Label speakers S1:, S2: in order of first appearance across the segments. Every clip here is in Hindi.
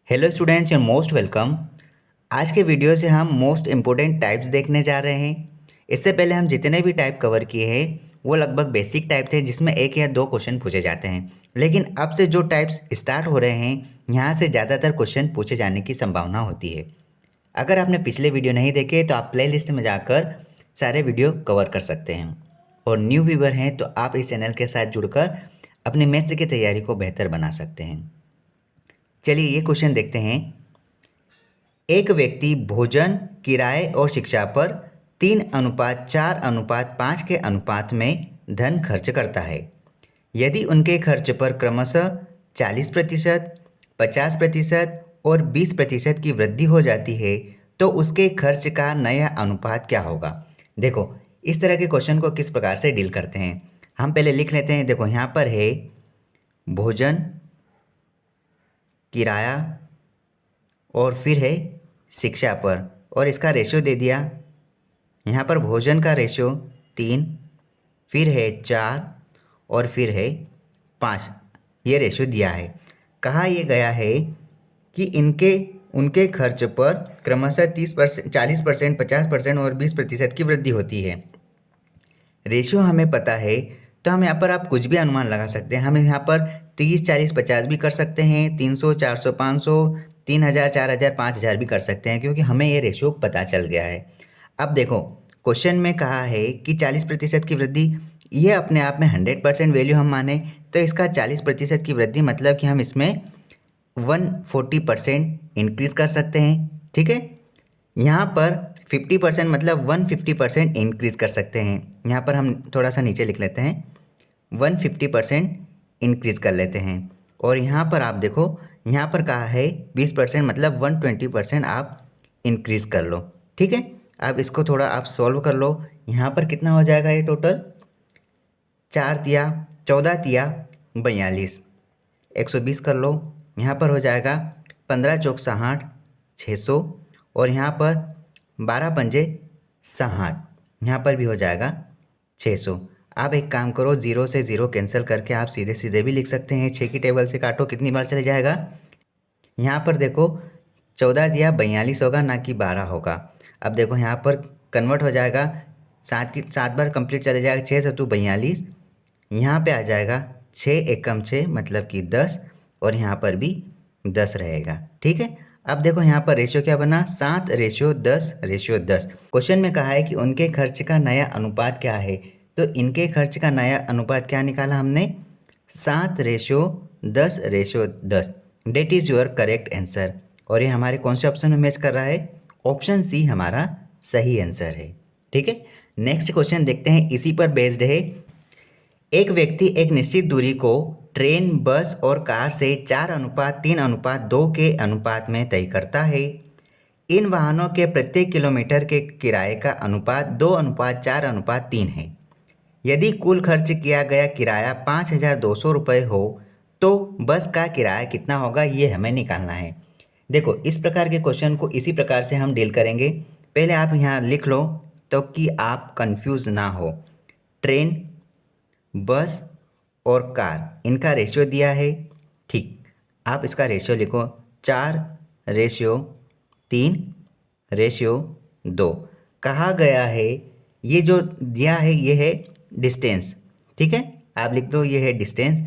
S1: Hello students, you most welcome. आज के वीडियो से हम मोस्ट इम्पोर्टेंट टाइप्स देखने जा रहे हैं। इससे पहले हम जितने भी टाइप कवर किए हैं वो लगभग बेसिक टाइप थे, जिसमें एक या दो क्वेश्चन पूछे जाते हैं। लेकिन अब से जो टाइप्स स्टार्ट हो रहे हैं, यहाँ से ज़्यादातर क्वेश्चन पूछे जाने की संभावना होती है। अगर आपने पिछले वीडियो नहीं देखे तो आप प्लेलिस्ट में जाकर सारे वीडियो कवर कर सकते हैं। और न्यू व्यूवर हैं तो आप इस चैनल के साथ जुड़कर अपने मैथ्स की तैयारी को बेहतर बना सकते हैं। चलिए ये क्वेश्चन देखते हैं। एक व्यक्ति भोजन, किराए और शिक्षा पर 3:4:5 के अनुपात में धन खर्च करता है। यदि उनके खर्च पर क्रमशः 40%, 50% और 20% की वृद्धि हो जाती है तो उसके खर्च का नया अनुपात क्या होगा। देखो, इस तरह के क्वेश्चन को किस प्रकार से डील करते हैं, हम पहले लिख लेते हैं। देखो, यहाँ पर है भोजन, किराया और फिर है शिक्षा पर, और इसका रेशियो दे दिया। यहाँ पर भोजन का रेशियो 3, फिर है 4 और फिर है 5, ये रेशियो दिया है। कहा यह गया है कि उनके खर्च पर क्रमशः 30%, 40%, 50% और 20% की वृद्धि होती है। रेशियो हमें पता है तो हम यहाँ पर आप कुछ भी अनुमान लगा सकते हैं। हम यहाँ पर 30, 40, 50 भी कर सकते हैं, 300, 400, 500, 3000, 4000, 5000 भी कर सकते हैं, क्योंकि हमें ये रेशियो पता चल गया है। अब देखो, क्वेश्चन में कहा है कि 40% की वृद्धि, ये अपने आप में 100% वैल्यू हम माने तो इसका 40% की वृद्धि मतलब कि हम इसमें 140% इंक्रीज कर सकते हैं। ठीक है, यहाँ पर 50% मतलब 150% इंक्रीज कर सकते हैं। यहाँ पर हम थोड़ा सा नीचे लिख लेते हैं, 150% इंक्रीज कर लेते हैं। और यहाँ पर आप देखो, यहाँ पर कहा है 20% मतलब 120% आप इंक्रीज कर लो। ठीक है, अब इसको थोड़ा आप सॉल्व कर लो। यहाँ पर कितना हो जाएगा, ये टोटल 4 तिया 14 तिया 42, 120 कर लो। यहाँ पर हो जाएगा 15 चौक 60, 600, और यहाँ पर 12 पंजे 60, यहाँ पर भी हो जाएगा 600। आप एक काम करो, ज़ीरो से ज़ीरो कैंसिल करके आप सीधे सीधे भी लिख सकते हैं। 6 की टेबल से काटो, कितनी बार चले जाएगा। यहाँ पर देखो 14 दिया 42 होगा, ना कि 12 होगा। अब देखो यहाँ पर कन्वर्ट हो जाएगा, 7 बार कंप्लीट चले जाएगा, 6 से 42, यहाँ पे आ जाएगा 6 एकम 6 मतलब कि 10, और यहाँ पर भी 10 रहेगा। ठीक है, अब देखो यहाँ पर रेशियो क्या बना, 7:10:10। क्वेश्चन में कहा है कि उनके खर्च का नया अनुपात क्या है, तो इनके खर्च का नया अनुपात क्या निकाला हमने, 7:10:10। That is your correct answer. और ये हमारे कौन से ऑप्शन में मैच कर रहा है, ऑप्शन सी हमारा सही आंसर है। ठीक है, नेक्स्ट क्वेश्चन देखते हैं, इसी पर बेस्ड है। एक व्यक्ति एक निश्चित दूरी को ट्रेन, बस और कार से 4:3:2 के अनुपात में तय करता है। इन वाहनों के प्रत्येक किलोमीटर के किराए का अनुपात 2:4:3 है। यदि कुल खर्च किया गया किराया 5200 रुपये हो तो बस का किराया कितना होगा, ये हमें निकालना है। देखो, इस प्रकार के क्वेश्चन को इसी प्रकार से हम डील करेंगे। पहले आप यहाँ लिख लो तो कि आप कंफ्यूज ना हो। ट्रेन, बस और कार, इनका रेशियो दिया है। ठीक, आप इसका रेशियो लिखो, 4:3:2। कहा गया है, ये जो दिया है ये है डिस्टेंस। ठीक है, आप लिख दो ये है डिस्टेंस।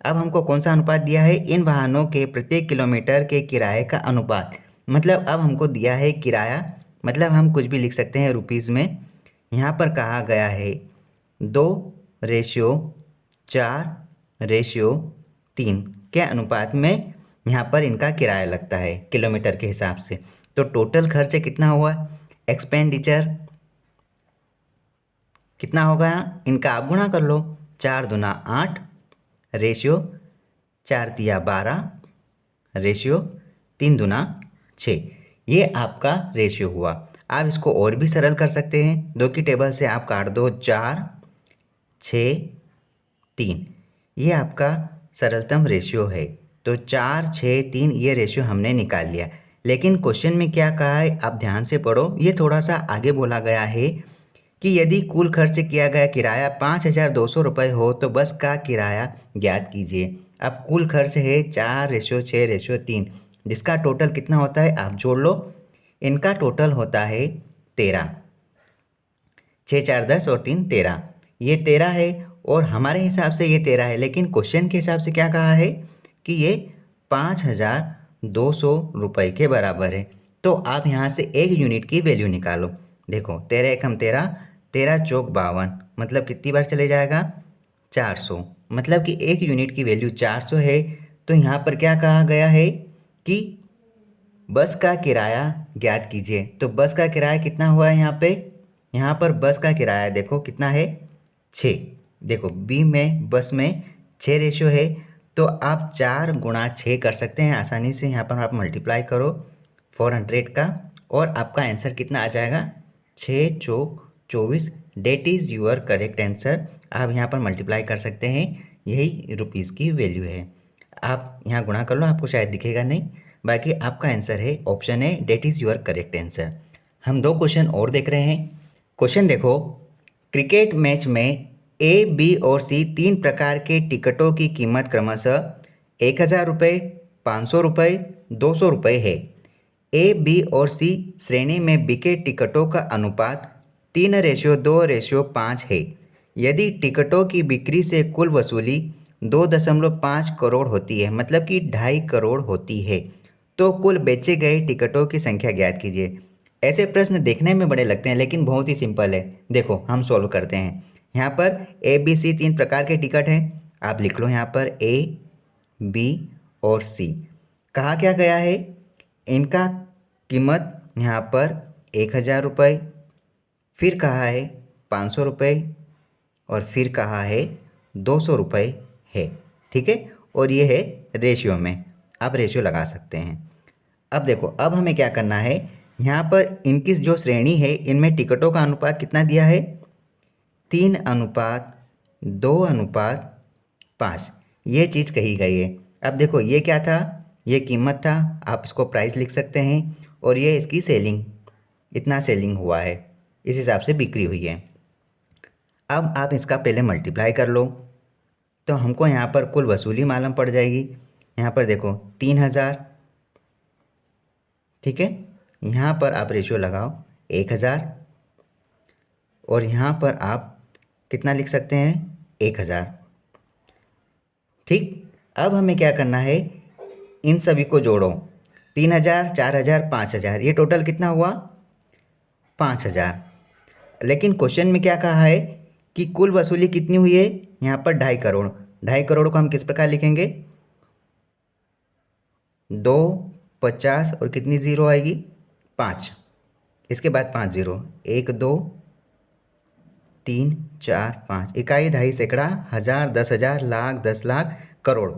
S1: अब हमको कौन सा अनुपात दिया है, इन वाहनों के प्रत्येक किलोमीटर के किराए का अनुपात, मतलब अब हमको दिया है किराया, मतलब हम कुछ भी लिख सकते हैं रुपीज़ में। यहाँ पर कहा गया है 2:4:3 के अनुपात में यहाँ पर इनका किराया लगता है किलोमीटर के हिसाब से। तो टोटल खर्च कितना हुआ, एक्सपेंडिचर कितना होगा, इनका आप गुणा कर लो, 4 दूना 8, रेशियो 4 तिया 12, रेशियो 3 दूना 6, ये आपका रेशियो हुआ। आप इसको और भी सरल कर सकते हैं, 2 की टेबल से आप काट दो, 4, 6, 3, ये आपका सरलतम रेशियो है। तो 4, 6, 3 ये रेशियो हमने निकाल लिया। लेकिन क्वेश्चन में क्या कहा है, आप ध्यान से पढ़ो, ये थोड़ा सा आगे बोला गया है कि यदि कुल खर्च किया गया किराया 5200 रुपये हो तो बस का किराया ज्ञात कीजिए। अब कुल खर्च है 4:6:3, जिसका टोटल कितना होता है आप जोड़ लो। इनका टोटल होता है 13, 6 4 10 और 3 13, ये 13 है और हमारे हिसाब से ये 13 है, लेकिन क्वेश्चन के हिसाब से क्या कहा है कि ये 5,200 रुपये के बराबर है। तो आप यहाँ से एक यूनिट की वैल्यू निकालो। देखो 13 एकम 13, 13 चौक 52, मतलब कितनी बार चले जाएगा 400, मतलब कि एक यूनिट की वैल्यू 400 है। तो यहाँ पर क्या कहा गया है कि बस का किराया ज्ञात कीजिए। तो बस का किराया कितना हुआ है यहाँ पर बस का किराया देखो कितना है 6। देखो बी में बस में 6 रेशियो है, तो आप 4 गुणा 6 कर सकते हैं आसानी से। यहाँ पर आप मल्टीप्लाई करो 400 का और आपका आंसर कितना आ जाएगा 6 चौक 24। That is your correct answer. आप यहाँ पर मल्टीप्लाई कर सकते हैं, यही रुपीज़ की वैल्यू है। आप यहाँ गुणा कर लो, आपको शायद दिखेगा नहीं, बाकी आपका आंसर है ऑप्शन है, that is your correct answer. हम 2 क्वेश्चन और देख रहे हैं। क्वेश्चन देखो, क्रिकेट मैच में ए, बी और सी 3 प्रकार के टिकटों की कीमत क्रमशः 1,000 रुपये, 500 रुपये, 200 रुपये है। ए, बी और सी श्रेणी में बिके टिकटों का अनुपात 3:2:5 है। यदि टिकटों की बिक्री से कुल वसूली 2.5 करोड़ होती है, मतलब कि 2.5 करोड़ होती है, तो कुल बेचे गए टिकटों की संख्या ज्ञात कीजिए। ऐसे प्रश्न देखने में बड़े लगते हैं लेकिन बहुत ही सिंपल है। देखो हम सॉल्व करते हैं। यहाँ पर ए, बी, सी 3 प्रकार के टिकट हैं, आप लिख लो यहाँ पर ए, बी और सी। कहा क्या गया है, इनका कीमत यहाँ पर 1,000 रुपये, फिर कहा है 500 रुपये और फिर कहा है 200 रुपये है। ठीक है, और ये है रेशियो में, आप रेशियो लगा सकते हैं। अब देखो, अब हमें क्या करना है, यहाँ पर इनकी जो श्रेणी है इनमें टिकटों का अनुपात कितना दिया है 3:2:5, ये चीज़ कही गई है। अब देखो ये क्या था, ये कीमत था, आप इसको प्राइस लिख सकते हैं, और ये इसकी सेलिंग, इतना सेलिंग हुआ है, इस हिसाब से बिक्री हुई है। अब आप इसका पहले मल्टीप्लाई कर लो, तो हमको यहाँ पर कुल वसूली मालूम पड़ जाएगी। यहाँ पर देखो 3,000, ठीक है, यहाँ पर आप रेशियो लगाओ 1,000 और यहाँ पर आप कितना लिख सकते हैं 1,000। ठीक, अब हमें क्या करना है, इन सभी को जोड़ो, 3,000, 4,000, 5,000, ये टोटल कितना हुआ 5,000। लेकिन क्वेश्चन में क्या कहा है कि कुल वसूली कितनी हुई है, यहाँ पर 2.5 करोड़। 2.5 करोड़ को हम किस प्रकार लिखेंगे, 2, 50 और कितनी ज़ीरो आएगी 5, इसके बाद 5 ज़ीरो, 1 2 3 4 5, इकाई, दहाई, सैकड़ा, हज़ार, 10,000, लाख, 10 लाख, करोड़,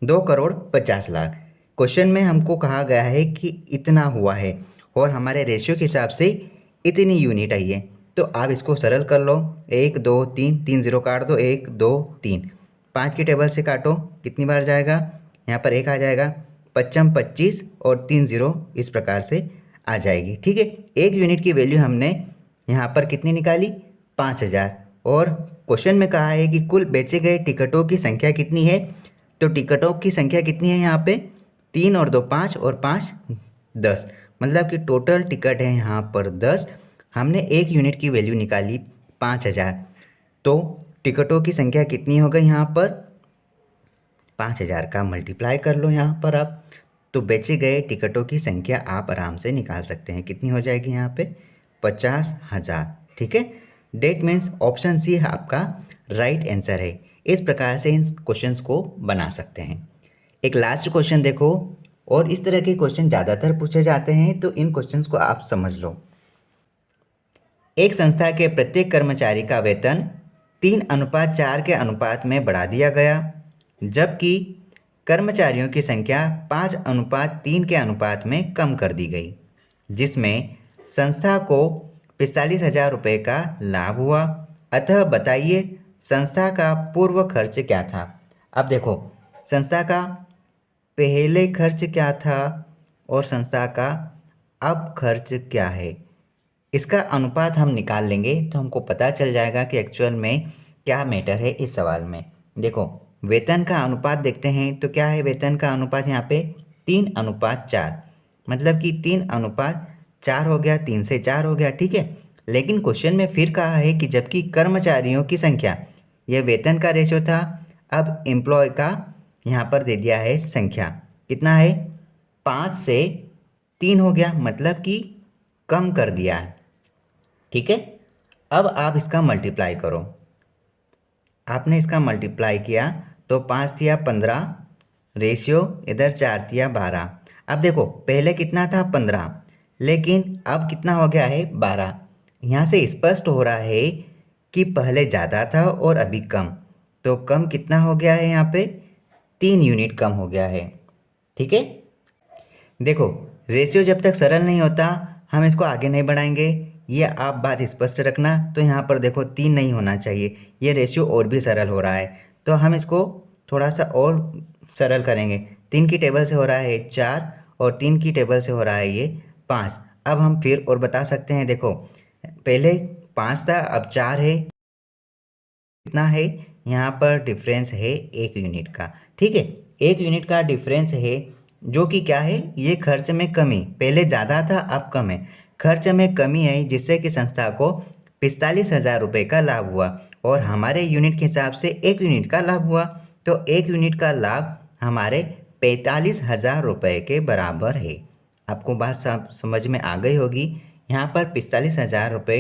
S1: 2,50,00,000। क्वेश्चन में हमको कहा गया है कि इतना हुआ है और हमारे रेशियो के हिसाब से इतनी यूनिट आई है। तो आप इसको सरल कर लो, 1 2 3, 3 ज़ीरो काट दो, 1 2 3, 5 की टेबल से काटो, कितनी बार जाएगा, यहाँ पर 1 आ जाएगा, 55 25 और 3 ज़ीरो इस प्रकार से आ जाएगी। ठीक है, एक यूनिट की वैल्यू हमने यहाँ पर कितनी निकाली 5,000, और क्वेश्चन में कहा है कि कुल बेचे गए टिकटों की संख्या कितनी है। तो टिकटों की संख्या कितनी है यहाँ पे 3 और 2 5 और 5 10, मतलब कि टोटल टिकट है यहाँ पर 10। हमने एक यूनिट की वैल्यू निकाली 5,000, तो टिकटों की संख्या कितनी हो गई यहाँ पर 5,000 का मल्टीप्लाई कर लो यहाँ पर आप, तो बेचे गए टिकटों की संख्या आप आराम से निकाल सकते हैं, कितनी हो जाएगी यहाँ पे 50,000। ठीक है, डेट मीन्स ऑप्शन सी आपका राइट आंसर है। इस प्रकार से इन क्वेश्चंस को बना सकते हैं। एक लास्ट क्वेश्चन देखो, और इस तरह के क्वेश्चन ज़्यादातर पूछे जाते हैं, तो इन क्वेश्चंस को आप समझ लो। एक संस्था के प्रत्येक कर्मचारी का वेतन 3:4 के अनुपात में बढ़ा दिया गया, जबकि कर्मचारियों की संख्या 5:3 के अनुपात में कम कर दी गई, जिसमें संस्था को 45,000 रुपये का लाभ हुआ। अतः बताइए संस्था का पूर्व खर्च क्या था। अब देखो, संस्था का पहले खर्च क्या था और संस्था का अब खर्च क्या है, इसका अनुपात हम निकाल लेंगे तो हमको पता चल जाएगा कि एक्चुअल में क्या मैटर है इस सवाल में। देखो वेतन का अनुपात देखते हैं, तो क्या है वेतन का अनुपात यहाँ पे 3:4, मतलब कि 3:4 हो गया, 3 से 4 हो गया, ठीक है। लेकिन क्वेश्चन में फिर कहा है कि जबकि कर्मचारियों की संख्या, यह वेतन का रेशो था, अब एम्प्लॉय का यहाँ पर दे दिया है संख्या, कितना है 5 से 3 हो गया, मतलब कि कम कर दिया है, ठीक है। अब आप इसका मल्टीप्लाई करो, आपने इसका मल्टीप्लाई किया तो 5 दिया 15, रेशियो इधर 4 दिया 12। अब देखो पहले कितना था 15, लेकिन अब कितना हो गया है 12। यहाँ से स्पष्ट हो रहा है कि पहले ज़्यादा था और अभी कम, तो कम कितना हो गया है, यहाँ पे 3 यूनिट कम हो गया है, ठीक है। देखो रेशियो जब तक सरल नहीं होता हम इसको आगे नहीं बढ़ाएंगे, ये आप बात स्पष्ट रखना। तो यहाँ पर देखो 3 नहीं होना चाहिए, ये रेशियो और भी सरल हो रहा है, तो हम इसको थोड़ा सा और सरल करेंगे। 3 की टेबल से हो रहा है 4 और 3 की टेबल से हो रहा है ये 5। अब हम फिर और बता सकते हैं, देखो पहले 5 था अब 4 है, कितना है यहाँ पर डिफरेंस है 1 यूनिट का, ठीक है। 1 यूनिट का डिफरेंस है, जो कि क्या है, ये खर्च में कमी, पहले ज़्यादा था अब कम है, खर्च में कमी आई, जिससे कि संस्था को 45,000 रुपये का लाभ हुआ और हमारे यूनिट के हिसाब से 1 यूनिट का लाभ हुआ, तो 1 यूनिट का लाभ हमारे 45,000 रुपये के बराबर है। आपको बात समझ में आ गई होगी। यहाँ पर 45,000 रुपये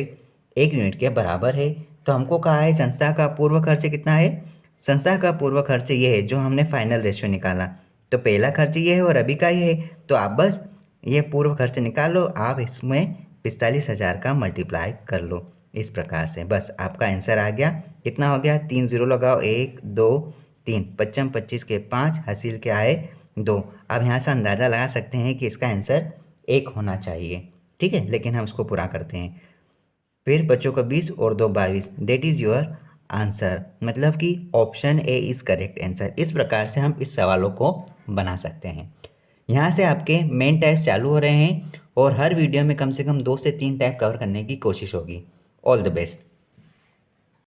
S1: 1 यूनिट के बराबर है। तो हमको कहा है संस्था का पूर्व खर्च कितना है, संस्था का पूर्व खर्च ये है जो हमने फाइनल रेशियो निकाला, तो पहला खर्च ये है और अभी का ये है, तो आप बस ये पूर्व खर्च निकाल लो, आप इसमें 45,000 का मल्टीप्लाई कर लो, इस प्रकार से बस आपका आंसर आ गया। कितना हो गया, 3 जीरो लगाओ, 1 2 3, 55 25 के 5, हासिल क्या है 2। अब यहाँ से अंदाज़ा लगा सकते हैं कि इसका आंसर 1 होना चाहिए, ठीक है, लेकिन हम इसको पूरा करते हैं। फिर बच्चों का 20 और 2 22, डेट इज़ योर आंसर, मतलब कि option A is correct answer. इस प्रकार से हम इस सवालों को बना सकते हैं। यहाँ से आपके मेन टेस्ट चालू हो रहे हैं और हर वीडियो में कम से कम 2 से 3 टाइप कवर करने की कोशिश होगी। All the best.